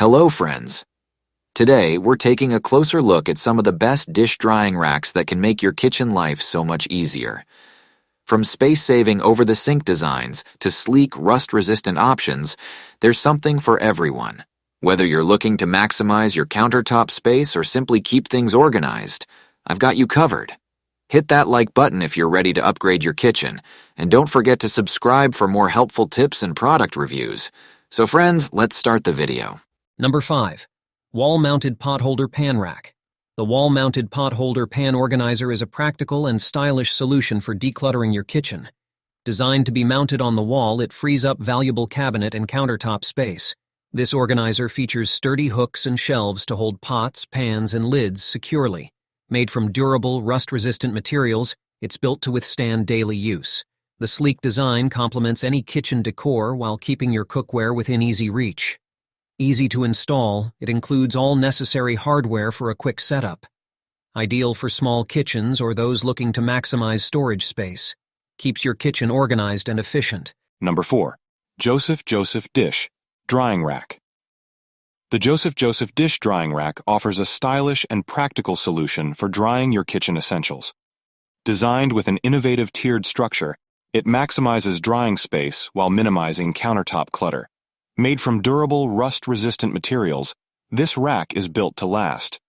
Hello friends! Today we're taking a closer look at some of the best dish drying racks that can make your kitchen life so much easier. From space-saving over-the-sink designs to sleek, rust-resistant options, there's something for everyone. Whether you're looking to maximize your countertop space or simply keep things organized, I've got you covered. Hit that like button if you're ready to upgrade your kitchen, and don't forget to subscribe for more helpful tips and product reviews. So friends, let's start the video. Number 5. Wall-mounted potholder pan rack. The wall-mounted potholder pan organizer is a practical and stylish solution for decluttering your kitchen. Designed to be mounted on the wall, it frees up valuable cabinet and countertop space. This organizer features sturdy hooks and shelves to hold pots, pans, and lids securely. Made from durable, rust-resistant materials, it's built to withstand daily use. The sleek design complements any kitchen decor while keeping your cookware within easy reach. Easy to install, it includes all necessary hardware for a quick setup. Ideal for small kitchens or those looking to maximize storage space. Keeps your kitchen organized and efficient. Number 4. Joseph Dish Drying Rack. The Joseph Dish Drying Rack offers a stylish and practical solution for drying your kitchen essentials. Designed with an innovative tiered structure, it maximizes drying space while minimizing countertop clutter. Made from durable, rust-resistant materials, this rack is built to last.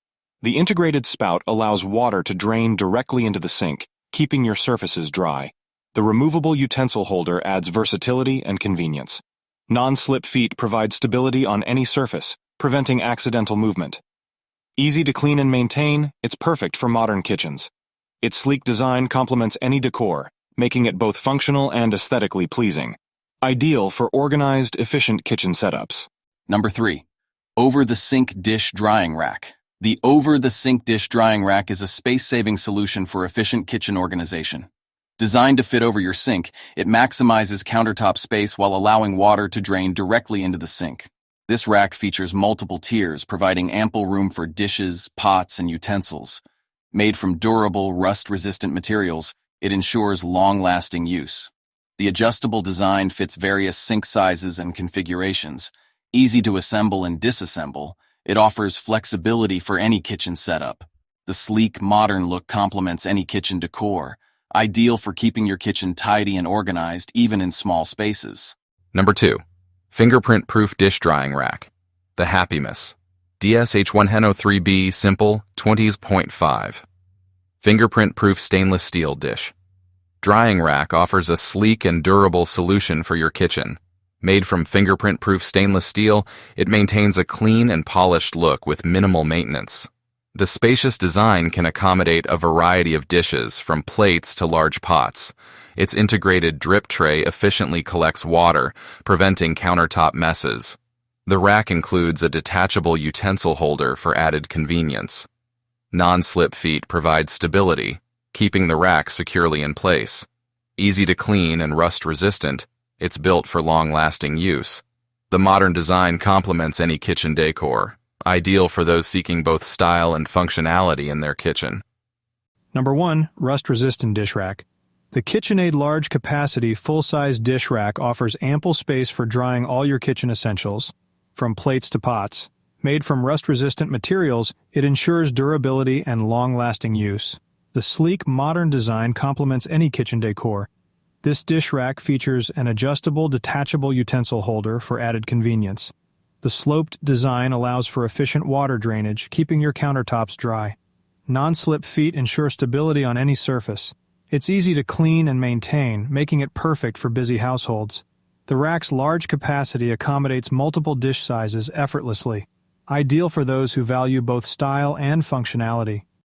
The integrated spout allows water to drain directly into the sink, keeping your surfaces dry. The removable utensil holder adds versatility and convenience. Non-slip feet provide stability on any surface, preventing accidental movement. Easy to clean and maintain, it's perfect for modern kitchens. Its sleek design complements any decor, making it both functional and aesthetically pleasing. Ideal for organized, efficient kitchen setups. Number 3. Over-the-sink dish drying rack. The over-the-sink dish drying rack is a space-saving solution for efficient kitchen organization. Designed to fit over your sink, it maximizes countertop space while allowing water to drain directly into the sink. This rack features multiple tiers, providing ample room for dishes, pots, and utensils. Made from durable, rust-resistant materials, it ensures long-lasting use. The adjustable design fits various sink sizes and configurations. Easy to assemble and disassemble, it offers flexibility for any kitchen setup. The sleek, modern look complements any kitchen decor, ideal for keeping your kitchen tidy and organized even in small spaces. Number 2. Fingerprint-proof dish drying rack. The Happymas. DSH103B Simple 20.5. Fingerprint-proof stainless steel dish. Drying rack offers a sleek and durable solution for your kitchen. Made from fingerprint-proof stainless steel, it maintains a clean and polished look with minimal maintenance. The spacious design can accommodate a variety of dishes, from plates to large pots. Its integrated drip tray efficiently collects water, preventing countertop messes. The rack includes a detachable utensil holder for added convenience. Non-slip feet provide stability, keeping the rack securely in place. Easy to clean and rust-resistant, it's built for long-lasting use. The modern design complements any kitchen decor, ideal for those seeking both style and functionality in their kitchen. Number 1. Rust-resistant dish rack. The KitchenAid large capacity full-size dish rack offers ample space for drying all your kitchen essentials, from plates to pots. Made from rust-resistant materials, it ensures durability and long-lasting use. The sleek, modern design complements any kitchen decor. This dish rack features an adjustable, detachable utensil holder for added convenience. The sloped design allows for efficient water drainage, keeping your countertops dry. Non-slip feet ensure stability on any surface. It's easy to clean and maintain, making it perfect for busy households. The rack's large capacity accommodates multiple dish sizes effortlessly, ideal for those who value both style and functionality.